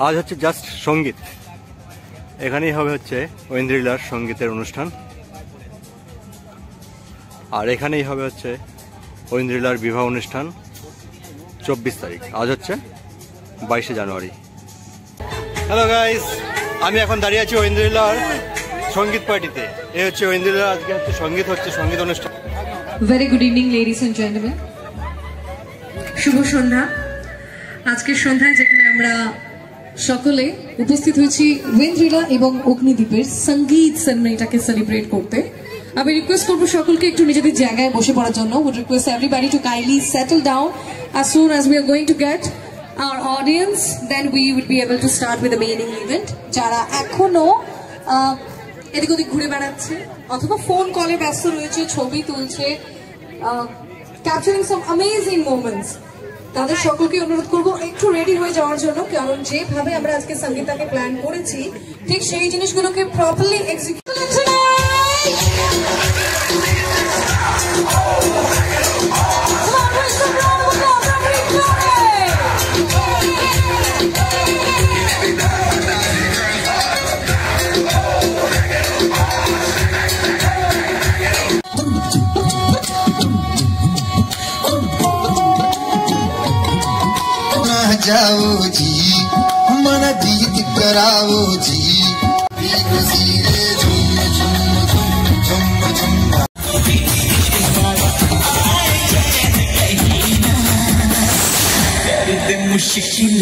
আজ হচ্ছে জাস্ট সঙ্গীত, এখানেই হবে হচ্ছে ঐন্দ্রিলার সঙ্গীতের অনুষ্ঠান। আর এখানেই হবে হচ্ছে ঐন্দ্রিলার বিবাহ অনুষ্ঠান 24 তারিখ। আজ হচ্ছে 22শে জানুয়ারি। হ্যালো গাইস, আমি এখন দাঁড়িয়ে আছি ঐন্দ্রিলার সঙ্গীত পার্টিতে। এই হচ্ছে ঐন্দ্রিলার আজকে হচ্ছে সঙ্গীত অনুষ্ঠান। Very good evening ladies and gentleman, শুভ সন্ধ্যা। আজকের সন্ধ্যায় যেখানে আমরা সকলে উপস্থিত হয়েছি ঐন্দ্রিলা এবং অগ্নিদ্বীপের সঙ্গীত সেরেমনিটাকে সেলিব্রেট করতে। আমি রিকোয়েস্ট করবো সকলকে একটু নিজেদের জায়গায় বসে পড়ার জন্য। Would request everybody to kindly settle down as soon as we are going to get our audience, then we would be able to start with the main event. যারা এখনো এদিক ওদিক ঘুরে বেড়াচ্ছে অথবা ফোন কলে ব্যস্ত রয়েছে, ছবি তুলছে, ক্যাপচারিং সাম অ্যামেজিং মোমেন্টস, তাদের সকলকে অনুরোধ করবো একটু রেডি হয়ে যাওয়ার জন্য। কারণ যেভাবে আমরা আজকে সঙ্গীতটাকে প্ল্যান করেছি ঠিক সেই জিনিসগুলোকে প্রপারলি এক্সিকিউট जाओ जी, मन जीत कराओ जी, वजीरे झुम झुम झुम झुम झुम मुश्किल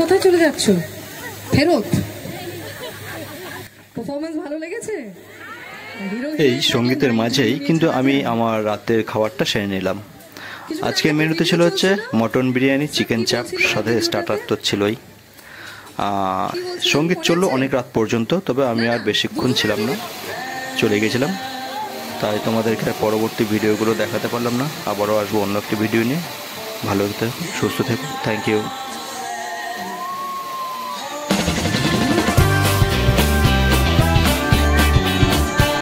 কোথায় চলে যাচ্ছ? ফেরত? পারফরম্যান্স ভালো লেগেছে? এই সঙ্গীতের মাঝেই কিন্তু আমি আমার রাতের খাবারটা সেরে নিলাম। আজকে মেনুতে ছিল হচ্ছে মটন বিরিয়ানি, চিকেন চাপ, সাথে স্টার্টার তো ছিলই। সঙ্গীত চললো অনেক রাত পর্যন্ত, তবে আমি আর বেশিক্ষণ ছিলাম না, চলে গেছিলাম। তাই তোমাদেরকে পরবর্তী ভিডিওগুলো দেখাতে পারলাম না। আবারও আসবো অন্য একটি ভিডিও নিয়ে। ভালো থেকো, সুস্থ থেকো। Thank you.